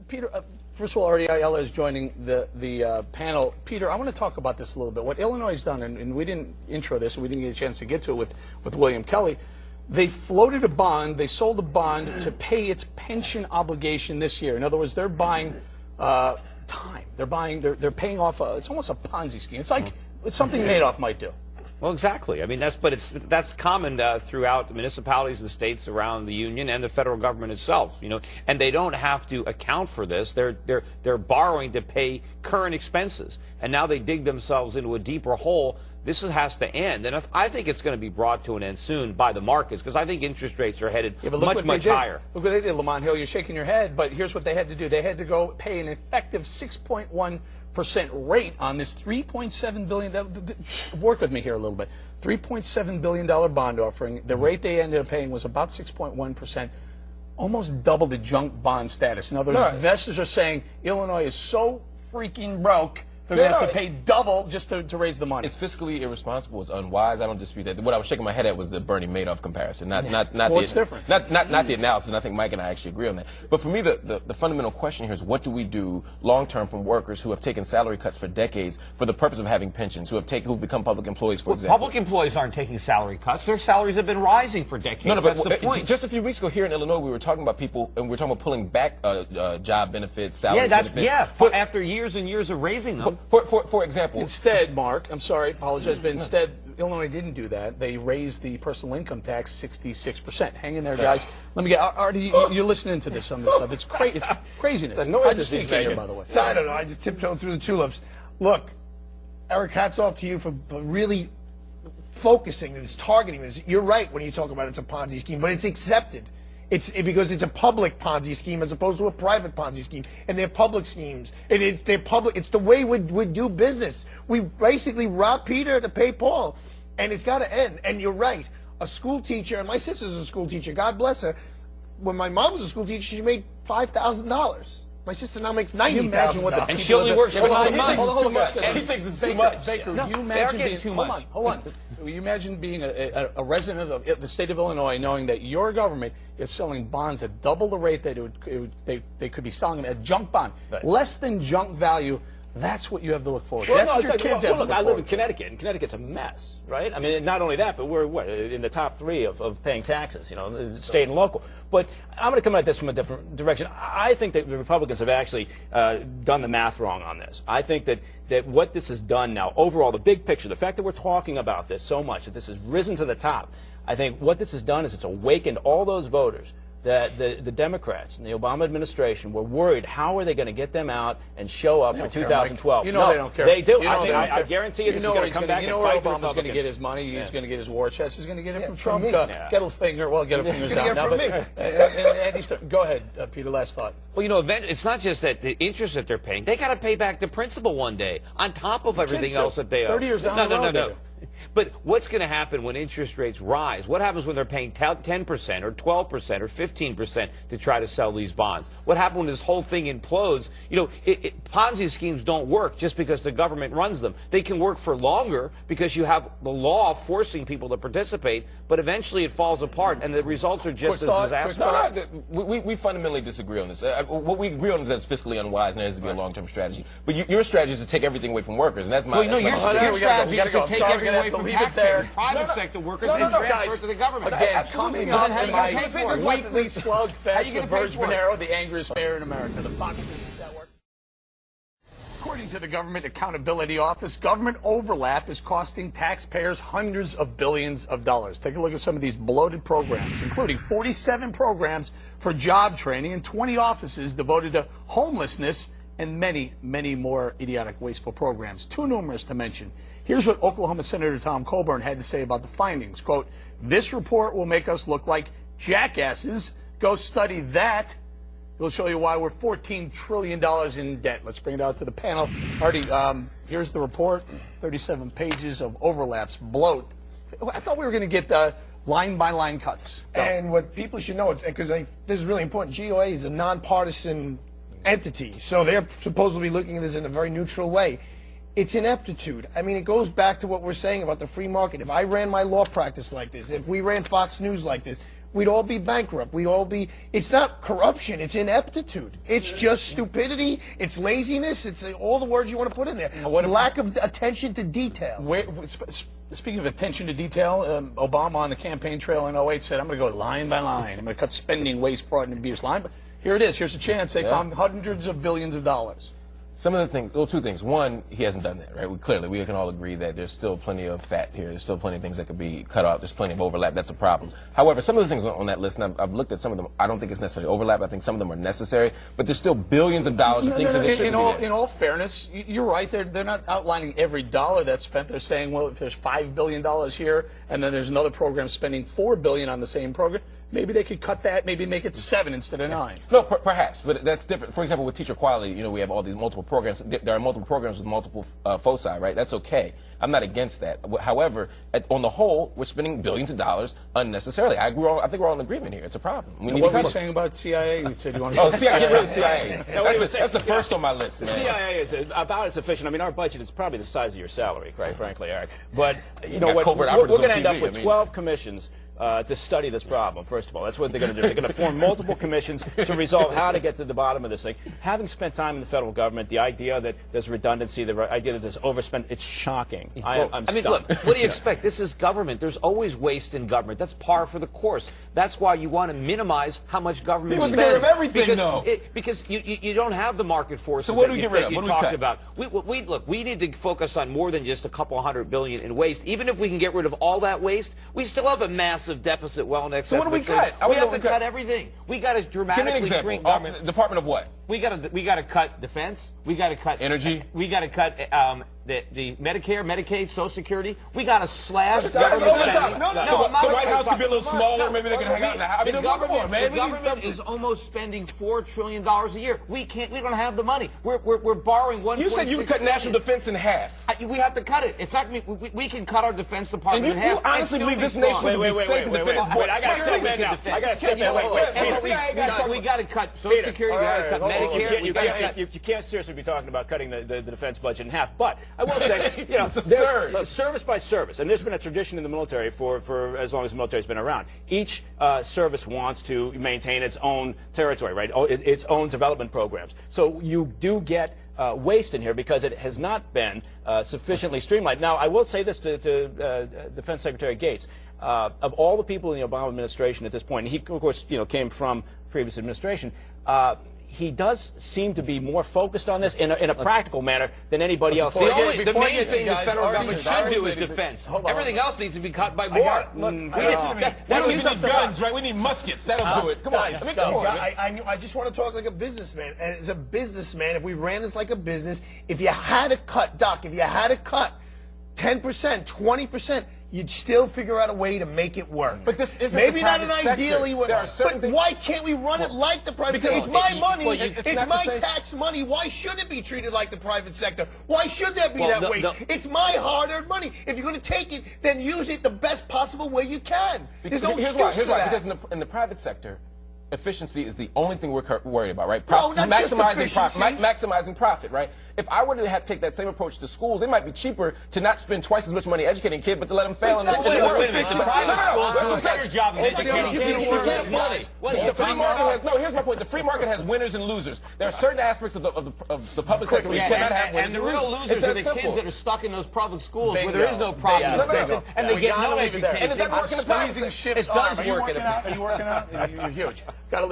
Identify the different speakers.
Speaker 1: Peter, first of all, Artie Ayala is joining the panel. Peter, I want to talk about this a little bit. What Illinois has done, and we didn't intro this, and we didn't get a chance to get to it with William Kelly. They floated a bond. They sold a bond to pay its pension obligation this year. In other words, they're buying time. They're paying off. It's almost a Ponzi scheme. It's like it's something Madoff might do.
Speaker 2: Well, exactly. I mean, that's common throughout the municipalities and states around the union and the federal government itself. You know, and they don't have to account for this. They're borrowing to pay current expenses, and now they dig themselves into a deeper hole. This has to end, and I think it's going to be brought to an end soon by the markets, because I think interest rates are headed much higher.
Speaker 1: Look what they did, Lamont Hill. You're shaking your head, but here's what they had to do. They had to go pay an effective 6.1% rate on this $3.7 billion. Work with me here a little bit. $3.7 billion bond offering. The rate they ended up paying was about 6.1%, almost double the junk bond status. In other words, investors are saying Illinois is so freaking broke. They're going to have to pay double just to raise the money.
Speaker 3: It's fiscally irresponsible. It's unwise. I don't dispute that. What I was shaking my head at was the Bernie Madoff comparison, not
Speaker 1: it's different.
Speaker 3: Not the analysis. And I think Mike and I actually agree on that. But for me, the fundamental question here is, what do we do long term from workers who have taken salary cuts for decades for the purpose of having pensions, who've become public employees, for example?
Speaker 2: Public employees aren't taking salary cuts. Their salaries have been rising for decades.
Speaker 3: No,
Speaker 2: that's
Speaker 3: but
Speaker 2: the point.
Speaker 3: Just a few weeks ago here in Illinois, we were talking about people, and we were talking about pulling back job benefits, salary benefits.
Speaker 2: After years and years of raising them.
Speaker 3: For example.
Speaker 1: Instead, Mark, I'm sorry, apologize, but instead, Illinois didn't do that. They raised the personal income tax 66%. Hang in there, guys. Let me get Artie. You're listening to this on this stuff. It's craziness.
Speaker 4: The noise is
Speaker 1: sneak in here, by the way.
Speaker 4: So, I don't know. I just tiptoed through the tulips. Look, Eric, hats off to you for really focusing this, targeting this. You're right when you talk about it's a Ponzi scheme, but it's accepted. Because it's a public Ponzi scheme as opposed to a private Ponzi scheme, and they're public schemes. They're public. It's the way we do business. We basically rob Peter to pay Paul, and it's got to end. And you're right. A school teacher, and my sister's a school teacher. God bless her. When my mom was a school teacher, she made $5,000. My sister now makes $90,000.
Speaker 2: And she only works for 9 months.
Speaker 1: Hold on.
Speaker 3: He thinks it's too much.
Speaker 1: Baker, you imagine being hold on. You imagine being a resident of the state of Illinois, knowing that your government is selling bonds at double the rate that they could be selling them at junk bond, less than junk value. That's what you have to look forward to. That's what your kids have to look forward to.
Speaker 5: I live in Connecticut, and Connecticut's a mess, right? I mean, not only that, but we're in the top 3 of paying taxes, you know, state and local. But I'm going to come at this from a different direction. I think that the Republicans have actually done the math wrong on this. I think that what this has done now, overall, the big picture, the fact that we're talking about this so much, that this has risen to the top, I think what this has done is it's awakened all those voters that the Democrats and the Obama administration were worried, how are they going to get them out and show up for 2012?
Speaker 1: You know they don't care.
Speaker 5: They do.
Speaker 1: I
Speaker 5: guarantee you this is going to come back and
Speaker 1: where
Speaker 5: bite the
Speaker 1: Obama's going to get his money. He's going to get his war chest. He's going to get it from Trump. Get a finger. Well, get a fingers out now. Go ahead, Peter, last thought.
Speaker 2: Well, you know, it's not just that the interest that they're paying. They got to pay back the principal one day on top of everything else that they owe.
Speaker 1: 30 years down the road.
Speaker 2: No. But what's going to happen when interest rates rise? What happens when they're paying 10% or 12% or 15% to try to sell these bonds? What happens when this whole thing implodes? You know, Ponzi schemes don't work just because the government runs them. They can work for longer because you have the law forcing people to participate, but eventually it falls apart, and the results are just as disastrous.
Speaker 3: We fundamentally disagree on this. What we agree on is that it's fiscally unwise and there has to be a long-term strategy. But your strategy is to take everything away from workers, and that's my...
Speaker 2: Well, your strategy is to take everything away from taxpayers, private sector workers, and transfer it to the government.
Speaker 1: Again, coming up in my weekly slugfest, the Verge Monero, the angriest mayor in America, the Fox Business Network. According to the Government Accountability Office, government overlap is costing taxpayers hundreds of billions of dollars. Take a look at some of these bloated programs, including 47 programs for job training and 20 offices devoted to homelessness, and many, many more idiotic, wasteful programs, too numerous to mention. Here's what Oklahoma Senator Tom Coburn had to say about the findings. Quote, "This report will make us look like jackasses. Go study that. It'll show you why we're $14 trillion in debt." Let's bring it out to the panel. Artie, here's the report, 37 pages of overlaps, bloat. I thought we were going to get line-by-line cuts. Go.
Speaker 4: And what people should know, because this is really important, GOA is a nonpartisan entity, so they're supposed to be looking at this in a very neutral way. It's ineptitude. I mean, it goes back to what we're saying about the free market. If I ran my law practice like this, if we ran Fox News like this, we'd all be bankrupt. We'd all be. It's not corruption. It's ineptitude. It's just stupidity. It's laziness. It's all the words you want to put in there. Lack of attention to detail.
Speaker 1: Speaking of attention to detail, Obama on the campaign trail in 08 said, I'm going to go line by line. I'm going to cut spending, waste, fraud, and abuse line. But here it is. Here's a chance. They found hundreds of billions of dollars.
Speaker 3: Some of the things, well, two things. One, he hasn't done that, right? We can all agree that there's still plenty of fat here. There's still plenty of things that could be cut out. There's plenty of overlap. That's a problem. However, some of the things on that list, and I've looked at some of them, I don't think it's necessarily overlap. I think some of them are necessary, but there's still billions of dollars of things that shouldn't be there.
Speaker 1: In all fairness, you're right. They're not outlining every dollar that's spent. They're saying, well, if there's $5 billion here, and then there's another program spending $4 billion on the same program, maybe they could cut that, maybe make it 7 instead of 9.
Speaker 3: No, perhaps, but that's different. For example, with teacher quality, we have all these multiple programs. There are multiple programs with multiple foci, right? That's okay. I'm not against that. However, on the whole, we're spending billions of dollars unnecessarily. I think we're all in agreement here. It's a problem.
Speaker 1: What were you saying about CIA? You said you want to
Speaker 3: get rid of CIA. That's the first on my list, man.
Speaker 5: CIA is about as efficient. I mean, our budget is probably the size of your salary, quite frankly, Eric. But you know what? We're going to end up with 12 commissions to study this problem, first of all. That's what they're going to do. They're going to form multiple commissions to resolve how to get to the bottom of this thing. Having spent time in the federal government, the idea that there's redundancy, the idea that there's overspend, it's shocking. I'm
Speaker 2: I mean, look, what do you expect? This is government. There's always waste in government. That's par for the course. That's why you want to minimize how much government spends.
Speaker 3: Get rid of everything, though.
Speaker 2: Because you don't have the market forces.
Speaker 3: So what do we get rid of?
Speaker 2: What do we cut about? We need to focus on more than just a couple $100 billion in waste. Even if we can get rid of all that waste, we still have a massive deficit well in excess.
Speaker 3: So what do we cut?
Speaker 2: We have to cut everything. We got to dramatically shrink government.
Speaker 3: Department of what?
Speaker 2: We got to cut defense. We got to cut
Speaker 3: energy.
Speaker 2: We got to cut the Medicare, Medicaid, Social Security. We got to slash
Speaker 3: government
Speaker 2: spending.
Speaker 3: The White House could be a little smaller. Maybe they can hang out in the house.
Speaker 2: The government is almost spending $4 trillion a year. We don't have the money. We're borrowing $1.6
Speaker 3: You said you would cut national defense in half.
Speaker 2: We have to cut it. In fact, we can cut our Defense Department in half.
Speaker 3: You honestly believe this nation would be safe to defend its border?
Speaker 5: I got to step in now. I got to step in.
Speaker 2: We got to cut Social Security. We got to cut Medicare.
Speaker 5: You can't seriously be talking about cutting the defense budget in half. But I will say,
Speaker 3: it's absurd.
Speaker 5: Service by service, and there's been a tradition in the military for as long as the military's been around. Each service wants to maintain its own territory, right? Its own development programs. So you do get waste in here because it has not been sufficiently streamlined. Now, I will say this to Defense Secretary Gates. Of all the people in the Obama administration at this point, and he, of course, came from previous administration, he does seem to be more focused on this in a practical manner than anybody else.
Speaker 2: The main thing the federal government should do is defense. Everything else needs to be cut by war.
Speaker 3: We need guns, right? We need muskets. That'll do it. Come on.
Speaker 4: I just want to talk like a businessman. And as a businessman, if we ran this like a business, if you had to cut, Doc, if you had to cut 10%, 20%, you'd still figure out a way to make it work.
Speaker 3: But this isn't
Speaker 4: maybe
Speaker 3: the
Speaker 4: not an
Speaker 3: private
Speaker 4: ideally way. But why can't we run it like the private sector? It's my money. It's my tax money. Why should it be treated like the private sector? Why should there be that way? It's my hard-earned money. If you're going to take it, then use it the best possible way you can. There's no excuse to that.
Speaker 3: Because in the private sector, efficiency is the only thing we're worried about, right?
Speaker 4: No, not
Speaker 3: maximizing profit, maximizing profit, right? If I were to take that same approach to schools, it might be cheaper to not spend twice as much money educating kids, but to let them fail.
Speaker 2: Your job is educating kids.
Speaker 3: No, here's my point. The free market has winners and losers. There are certain aspects of the public sector where you cannot have winners.
Speaker 2: And the real losers are the kids that are stuck in those public schools where there is no private sector, and they get no education.
Speaker 1: I'm squeezing Schiff's arm. Are you working out? You're huge. Got to